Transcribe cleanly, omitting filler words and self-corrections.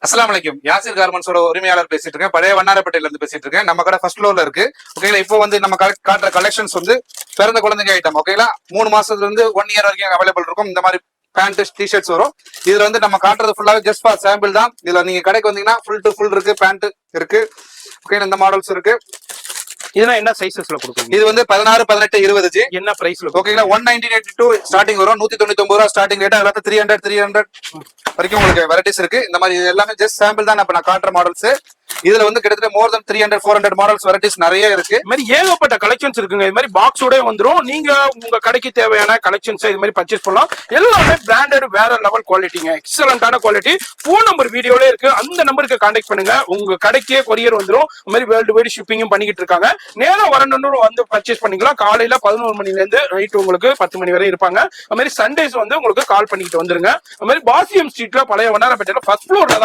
அஸ்ஸலாமு அலைக்கும். யாசிர் கார்மெண்ட்ஸோட உரிமையாளர் பேசிட்டு இருக்கேன். பழைய வண்ணாரப்பேட்டையில இருந்து பேசிட்டு இருக்கேன். நம்ம கடை ஃபர்ஸ்ட் ஃப்ளோர்ல இருக்கு. ஓகேங்களா. இப்போ வந்து நம்ம காட்டுற கலெக்ஷன்ஸ் வந்து பிறந்த குழந்தைங்க ஐட்டம். ஓகேங்களா. 3 மாசத்துல இருந்து 1 இயர் வரைக்கும் அவைலபிள் இருக்கும். இந்த மாதிரி பேண்ட் டிஷர்ட்ஸ் வரும். இதுல வந்து நம்ம காட்டுறது ஃபுல்லாவே ஜஸ்ட் ஃபார் சாம்பிள் தான். இதுல நீங்க கடைக்கு வந்தீங்கன்னா ஃபுல் டு ஃபுல் இருக்கு. பேண்ட் இருக்கு. ஓகே, இந்த மாடல்ஸ் இருக்கு. இதெல்லாம் என்ன சைஸஸ்ல கொடுக்குறீங்க? இது வந்து 16, 18, 20 என்ன பிரைஸ்ல? ஓகேங்களா. 199 ஸ்டார்டிங் வரும். 199 ரூபா ஸ்டார்டிங் ரேட். அதுல 300 வரைக்கும் உங்களுக்கு வெரைட்டிஸ் இருக்கு. இந்த மாதிரி எல்லாமே ஜஸ்ட் சாம்பிள் தான் நான் காட்டுற மாடல்ஸ். இதுல வந்து கிட்டத்தட்ட மோர் தென் 300, 400 மாடல்ஸ் வெரைட்டிஸ் நிறைய இருக்கு. இது மாதிரி ஏகப்பட்ட கலெக்ஷன்ஸ் இருக்குங்க. இது மாதிரி பாக்ஸோட வந்துரும். நீங்க உங்க கடைக்கு தேவையான கலெக்ஷன்ஸ் இது மாதிரி பர்ச்சேஸ் பண்ணலாம். எல்லாமே பிராண்டட், வேற லெவல் குவாலிட்டிங்க. எக்ஸலண்டான குவாலிட்டி. போன் நம்பர் வீடியோல இருக்கு. அந்த நம்பருக்கு கான்டாக்ட் பண்ணுங்க. உங்க கடைக்கே கொரியர் வந்துரும். இந்த மாதிரி வேர்ல்டு வைட் ஷிப்பிங்கும் பண்ணிக்கிட்டு இருக்காங்க. நேரா வரணும்னு வந்து பர்ச்சேஸ் பண்ணிக்கலாம். காலையில 11 மணில இருந்து நைட் உங்களுக்கு 10 மணி வரை இருப்பாங்க. அது மாதிரி சண்டேஸ் வந்து உங்களுக்கு கால் பண்ணிக்கிட்டு வந்துருங்க. அது மாதிரி பாசியம் ஸ்ட்ரீட்ல பழைய வண்ணாரப்பேட்டையில ஃபர்ஸ்ட் ஃப்ளோர்ல